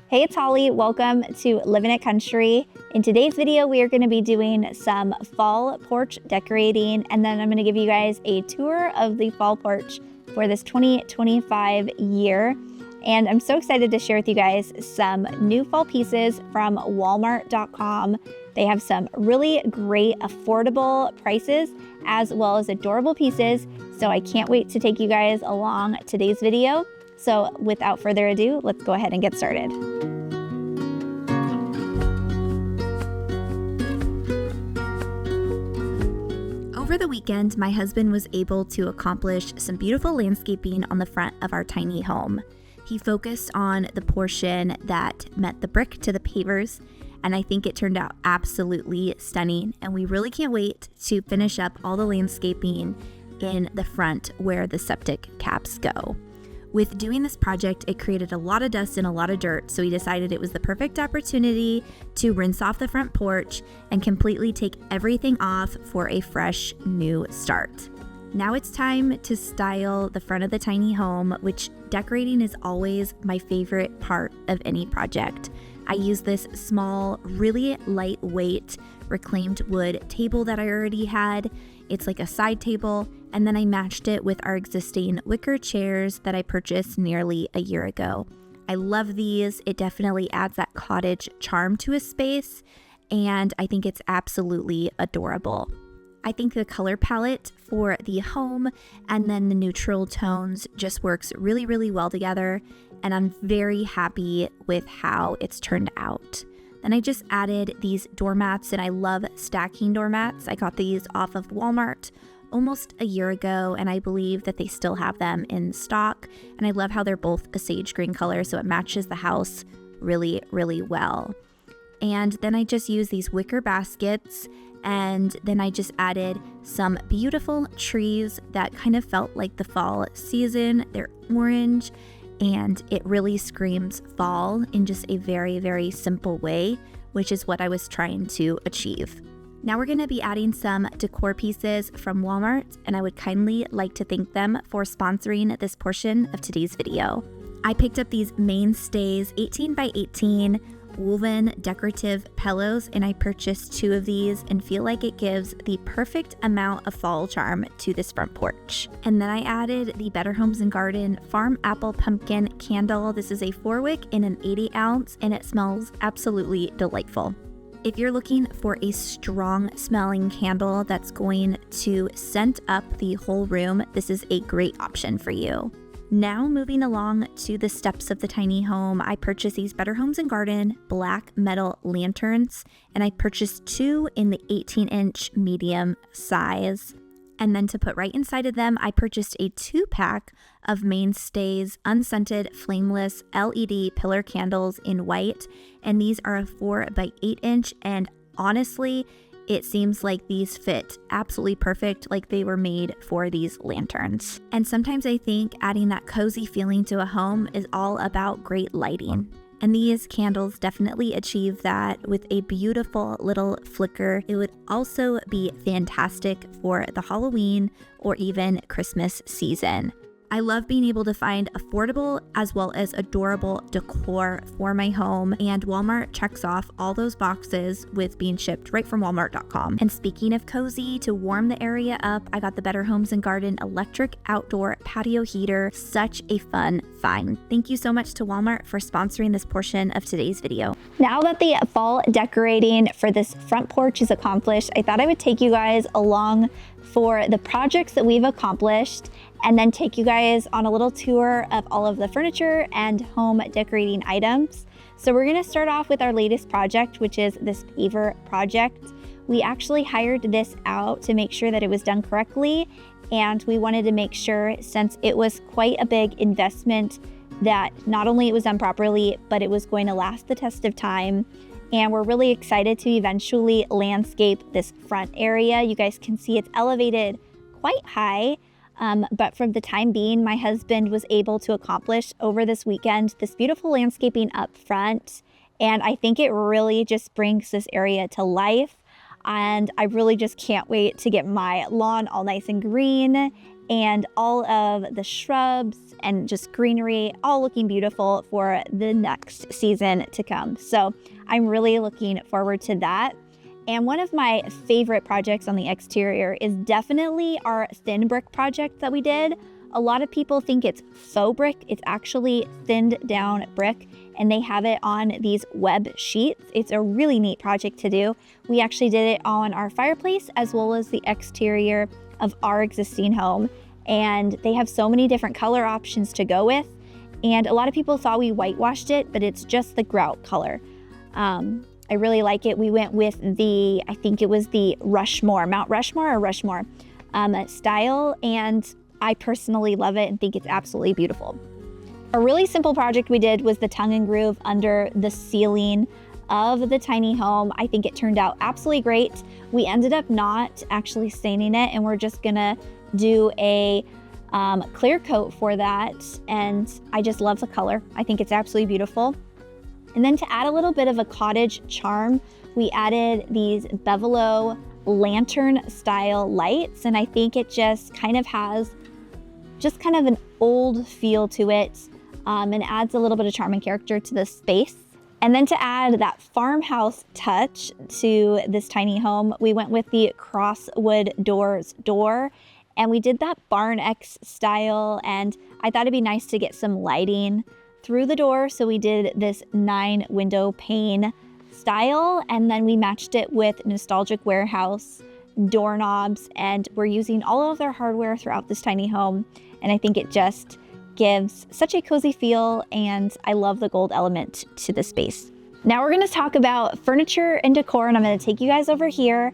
Hey, it's Holly. Welcome to Living It Country. In today's video, we are going to be doing some fall porch decorating, and then I'm going to give you guys a tour of the fall porch for this 2025 year. And I'm so excited to share with you guys some new fall pieces from Walmart.com. They have some really great affordable prices as well as adorable pieces. So I can't wait to take you guys along today's video. So without further ado, let's go ahead and get started. Over the weekend, my husband was able to accomplish some beautiful landscaping on the front of our tiny home. He focused on the portion that met the brick to the pavers, and I think it turned out absolutely stunning. And we really can't wait to finish up all the landscaping in the front where the septic caps go. With doing this project, it created a lot of dust and a lot of dirt, so we decided it was the perfect opportunity to rinse off the front porch and completely take everything off for a fresh new start. Now it's time to style the front of the tiny home, which decorating is always my favorite part of any project. I use this small, really lightweight reclaimed wood table that I already had. It's like a side table, and then I matched it with our existing wicker chairs that I purchased nearly a year ago. I love these. It definitely adds that cottage charm to a space, and I think it's absolutely adorable. I think the color palette for the home and then the neutral tones just works really, really well together, and I'm very happy with how it's turned out. Then I just added these doormats, and I love stacking doormats. I got these off of Walmart almost a year ago, and I believe that they still have them in stock. And I love how they're both a sage green color, so it matches the house really, really well. And then I just use these wicker baskets, and then I just added some beautiful trees that kind of felt like the fall season. They're orange, and it really screams fall in just a very, very simple way, which is what I was trying to achieve. Now we're going to be adding some decor pieces from Walmart, and I would kindly like to thank them for sponsoring this portion of today's video. I picked up these Mainstays 18 by 18 woven decorative pillows, and I purchased 2 of these and feel like it gives the perfect amount of fall charm to this front porch. And then I added the Better Homes and Garden Farm Apple Pumpkin Candle. This is a 4-wick in an 80 ounce, and it smells absolutely delightful. If you're looking for a strong smelling candle that's going to scent up the whole room, this is a great option for you. Now moving along to the steps of the tiny home, I purchased these Better Homes and Garden black metal lanterns, and I purchased 2 in the 18-inch medium size. And then to put right inside of them, I purchased a 2-pack of Mainstays unscented flameless LED pillar candles in white, and these are a 4 by 8 inch, and honestly, it seems like these fit absolutely perfect, like they were made for these lanterns. And sometimes I think adding that cozy feeling to a home is all about great lighting. And these candles definitely achieve that with a beautiful little flicker. It would also be fantastic for the Halloween or even Christmas season. I love being able to find affordable as well as adorable decor for my home, and Walmart checks off all those boxes with being shipped right from Walmart.com. And speaking of cozy, to warm the area up, I got the Better Homes and Garden electric outdoor patio heater. Such a fun find. Thank you so much to Walmart for sponsoring this portion of today's video. Now that the fall decorating for this front porch is accomplished, I thought I would take you guys along for the projects that we've accomplished, and then take you guys on a little tour of all of the furniture and home decorating items. So we're gonna start off with our latest project, which is this paver project. We actually hired this out to make sure that it was done correctly, and we wanted to make sure, since it was quite a big investment, that not only it was done properly, but it was going to last the test of time. And we're really excited to eventually landscape this front area. You guys can see it's elevated quite high, but for the time being, my husband was able to accomplish over this weekend this beautiful landscaping up front. And I think it really just brings this area to life. And I really just can't wait to get my lawn all nice and green and all of the shrubs and just greenery all looking beautiful for the next season to come. So I'm really looking forward to that. And one of my favorite projects on the exterior is definitely our thin brick project that we did. A lot of people think it's faux brick. It's actually thinned down brick, and they have it on these web sheets. It's a really neat project to do. We actually did it on our fireplace as well as the exterior of our existing home. And they have so many different color options to go with. And a lot of people thought we whitewashed it, but it's just the grout color. I really like it. We went with the, I think it was the Mount Rushmore style, and I personally love it and think it's absolutely beautiful. A really simple project we did was the tongue and groove under the ceiling of the tiny home. I think it turned out absolutely great. We ended up not actually staining it, and we're just gonna do a clear coat for that, and I just love the color. I think it's absolutely beautiful. And then to add a little bit of a cottage charm, we added these Bevelo lantern style lights, and I think it just kind of has just kind of an old feel to it, and adds a little bit of charm and character to the space. And then to add that farmhouse touch to this tiny home, we went with the crosswood doors door, and we did that Barn X style, and I thought it'd be nice to get some lighting through the door, so we did this 9-window pane style, and then we matched it with nostalgic warehouse doorknobs, and we're using all of their hardware throughout this tiny home, and I think it just gives such a cozy feel, and I love the gold element to the space. Now we're going to talk about furniture and decor, and I'm going to take you guys over here.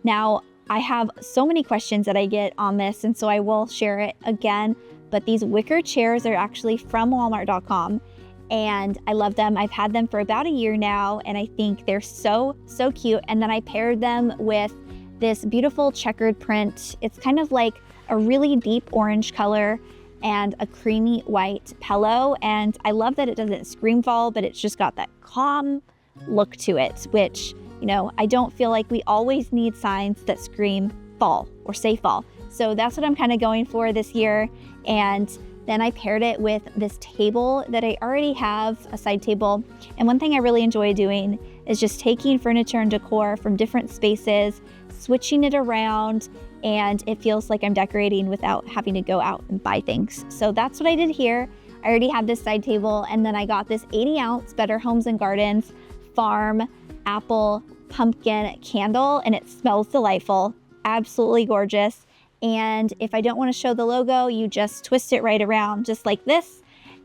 Now I have so many questions that I get on this, and so I will share it again. But these wicker chairs are actually from Walmart.com, and I love them. I've had them for about a year now, and I think they're so cute. And then I paired them with this beautiful checkered print. It's kind of like a really deep orange color and a creamy white pillow. And I love that it doesn't scream fall, but it's just got that calm look to it, which, you know, I don't feel like we always need signs that scream fall or say fall. So that's what I'm kind of going for this year. And then I paired it with this table that I already have, a side table. And one thing I really enjoy doing is just taking furniture and decor from different spaces, switching it around, and it feels like I'm decorating without having to go out and buy things. So that's what I did here. I already had this side table, and then I got this 80-ounce Better Homes and Gardens farm apple pumpkin candle, and it smells delightful, absolutely gorgeous. And if I don't want to show the logo, you just twist it right around just like this,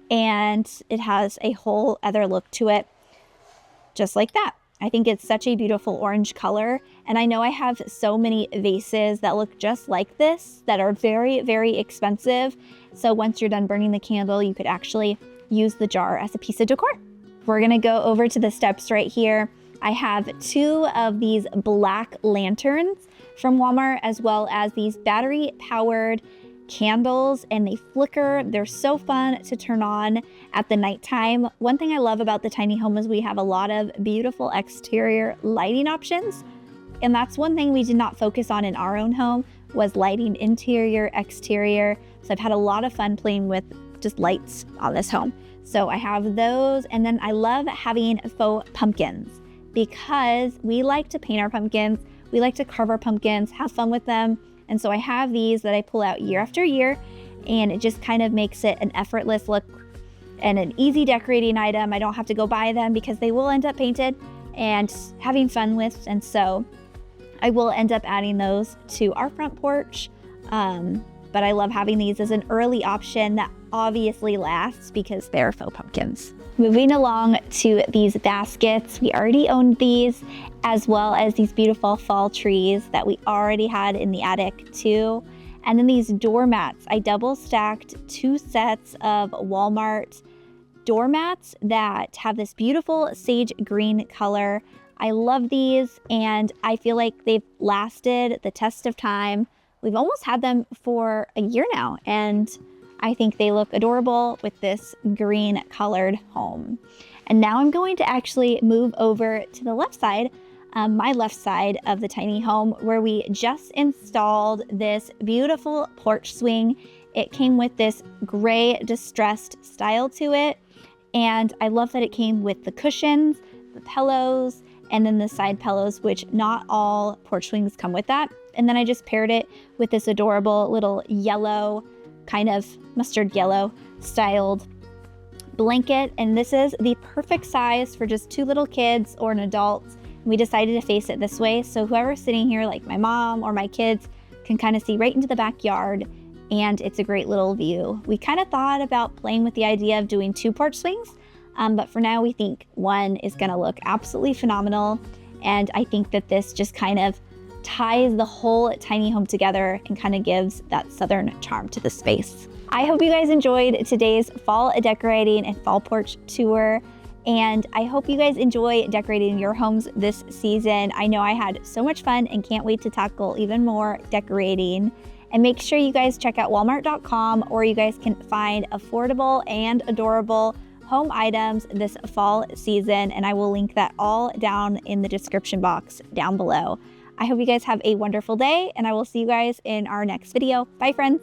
and it has a whole other look to it, just like that. I think it's such a beautiful orange color, and I know I have so many vases that look just like this that are very expensive. So once you're done burning the candle, you could actually use the jar as a piece of decor. We're gonna go over to the steps right here. I have 2 of these black lanterns from Walmart, as well as these battery powered candles, and they flicker. They're so fun to turn on at the nighttime. One thing I love about the tiny home is we have a lot of beautiful exterior lighting options. And that's one thing we did not focus on in our own home, was lighting interior, exterior. So I've had a lot of fun playing with just lights on this home. So I have those, and then I love having faux pumpkins because we like to paint our pumpkins. We like to carve our pumpkins, have fun with them. And so I have these that I pull out year after year, and it just kind of makes it an effortless look and an easy decorating item. I don't have to go buy them because they will end up painted and having fun with. And so I will end up adding those to our front porch. But I love having these as an early option that obviously lasts because they're faux pumpkins. Moving along to these baskets, we already owned these, as well as these beautiful fall trees that we already had in the attic too. And then these doormats, I double stacked 2 sets of Walmart doormats that have this beautiful sage green color. I love these, and I feel like they've lasted the test of time. We've almost had them for a year now, and I think they look adorable with this green colored home. And now I'm going to actually move over to the left side my left side of the tiny home, where we just installed this beautiful porch swing. It came with this gray distressed style to it, and I love that it came with the cushions, the pillows, and then the side pillows, which not all porch swings come with that. And then I just paired it with this adorable little yellow, kind of mustard yellow styled blanket. And this is the perfect size for just 2 little kids or an adult. We decided to face it this way, so whoever's sitting here, like my mom or my kids, can kind of see right into the backyard, and it's a great little view. We kind of thought about playing with the idea of doing 2 porch swings, but for now we think 1 is going to look absolutely phenomenal. And I think that this just kind of ties the whole tiny home together and kind of gives that southern charm to the space. I hope you guys enjoyed today's fall decorating and fall porch tour, and I hope you guys enjoy decorating your homes this season. I know I had so much fun and can't wait to tackle even more decorating. And make sure you guys check out walmart.com, or you guys can find affordable and adorable home items this fall season, and I will link that all down in the description box down below. I hope you guys have a wonderful day, and I will see you guys in our next video. Bye, friends.